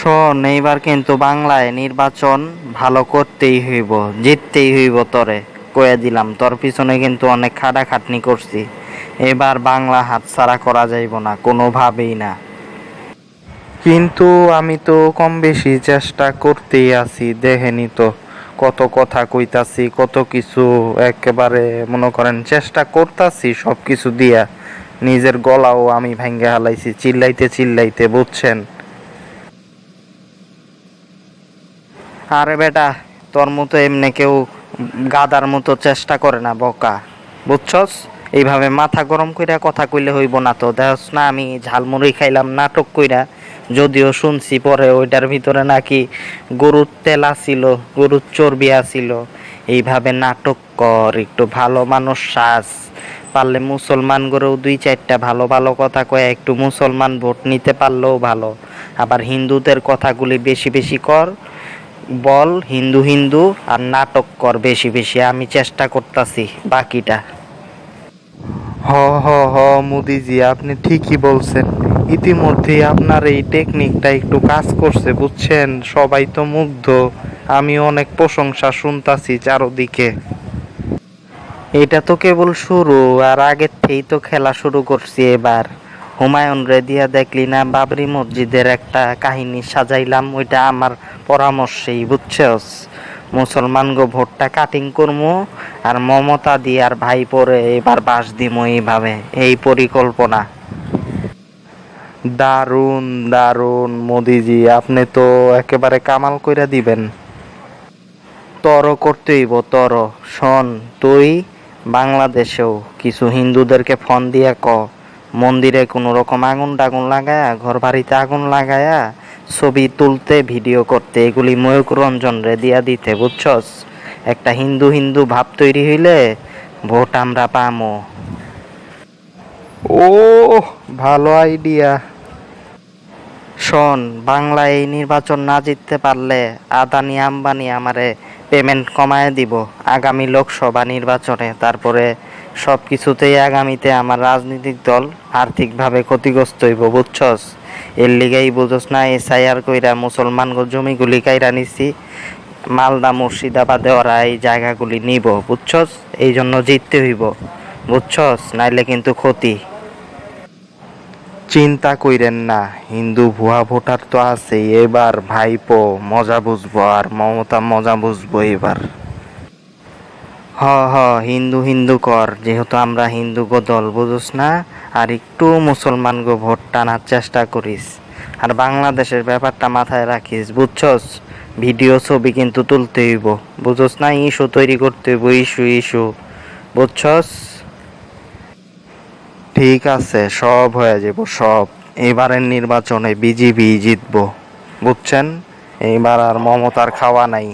শোন, এইবার কিন্তু বাংলায় নির্বাচন ভালো করতেই হইব, জিততেই হইব। তরে কয়ে দিলাম, তোর পিছনে কিন্তু অনেক খাটাখাটনি করছি। এবার বাংলা হাতছাড়া করা যাইব না, কোনোভাবেই না। কিন্তু আমি তো কম বেশি চেষ্টা করতেই আছি, দেখেনি তো কত কথা কইতাছি, কত কিছু একেবারে মনে করেন চেষ্টা করতাছি সব কিছু দিয়া। নিজের গলাও আমি ভাঙ্গে হালাইছি চিল্লাইতে চিল্লাইতে, বুঝছেন? আরে বেটা, তোর মতো এমনি কেউ গাদার মতো চেষ্টা করে না, বোকা। বুঝছস? এইভাবে মাথা গরম কইরা কথা কইলে হইব না তো। দেখছ না আমি ঝালমুড়ি খাইলাম নাটক কইরা, যদিও শুনছি পরে ওইটার ভিতরে নাকি গরুর তেল আছিল, গরুর চর্বি আছিল। এইভাবে নাটক কর, একটু ভালো মানুষ সাজ। পারলে মুসলমান গরেও দুই চারটা ভালো ভালো কথা কয়ে একটু মুসলমান ভোট নিতে পারলেও ভালো। আবার হিন্দুদের কথাগুলি বেশি বেশি কর, বল হিন্দু হিন্দু, আর নাটক কর বেশি বেশি। আমি চেষ্টা করতাছি বাকিটা। হ হ হ মোদিজি, আপনি ঠিকই বলছেন। ইতিমধ্যেই আপনার এই টেকনিকটা একটু কাজ করছে, বুঝছেন? সবাই তো মুগ্ধ। আমি অনেক প্রশংসা শুনতাছি চারদিকে। এটা তো কেবল শুরু, আর আগের থেকেই তো খেলা শুরু করছি এবার। হুমায়ুন রেদিয়া দেখলি না, বাবরি মসজিদের একটা কাহিনী সাজাইলাম, ওইটা আমার পরামর্শেই, বুঝছস? মুসলমান গো ভোটটা কাটিং করমু, আর মমতা দি আর ভাই পরে এবার বাস দিমু, এইভাবে এই পরিকল্পনা। দারুণ দারুণ মোদিজি, আপনি তো একেবারে কামাল কইরা দিবেন। তরও করতে হইব, তর। শোন, তুই বাংলাদেশেও কিছু হিন্দুদেরকে ফোন দিয়া ক, মন্দিরে কোনো রকম আগুন টাগুন লাগায়া, ঘর বাড়িতে আগুন লাগায়া ছবি তুলতে, ভিডিও করতে, এগুলি ময়ূক রঞ্জন রে দিয়া দিতে, বুঝছস? একটা হিন্দু হিন্দু ভাব তৈরি হইলে ভোট আমরা পামো। ও, ভালো আইডিয়া। শোন, বাংলায় এই নির্বাচন না জিততে পারলে আদানি আম্বানি আমারে পেমেন্ট কমায় দিব আগামী লোকসভা নির্বাচনে। তারপরে সব কিছুতেই আগামীতে আমার রাজনৈতিক দল আর্থিকভাবে ক্ষতিগ্রস্ত হইব, বুঝছস? এর লিগেই বুঝছস না, এসআইআর কইরা মুসলমান জমিগুলি কাইরা নিছি। মালদা মুর্শিদাবাদে ওরা এই জায়গাগুলি নিব, বুঝছস? এই জন্য জিততে হইব, বুঝছস? নাইলে কিন্তু ক্ষতি। চিন্তা কইরেন না, হিন্দু ভুয়া ভোটার তো আছেই। এবার ভাইপো মজা বুঝবো, আর মমতা মজা বুঝবো এবার। হ হ, হিন্দু হিন্দু কর, যেহেতু আমরা হিন্দু গো দল, বুঝোস না? আর একটু মুসলমান গো ভোট টানার চেষ্টা করিস। আর বাংলাদেশের ব্যাপারটা মাথায় রাখিস, বুঝছস? ভিডিও ছবি কিন্তু তুলতে হইব, বুঝোস না? ইস্যু তৈরি করতে হইব, ইস্যু ইস্যু, বুঝছস? ঠিক আছে, সব হয়ে যাব সব। এবারের নির্বাচনে বিজেপি জিতবো, বুঝছেন? এইবার আর মমতার খাওয়া নাই।